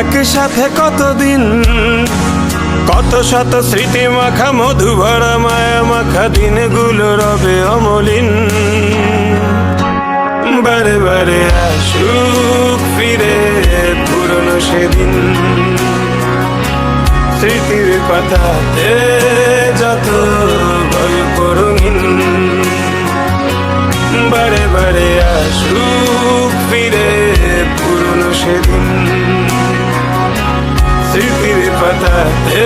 একসাথে কতদিন, কত শত স্মৃতি মাখা মধু ভরা মায়া মাখা দিনগুলো রবে অমলিন। বারে বারে আসুক ফিরে পুরনো সেদিন, স্মৃতির পাতাতে যত গল্প রঙিন। বারে বারে আসুক ফিরে পুরনো সেদিন, স্মৃতির পাতাতে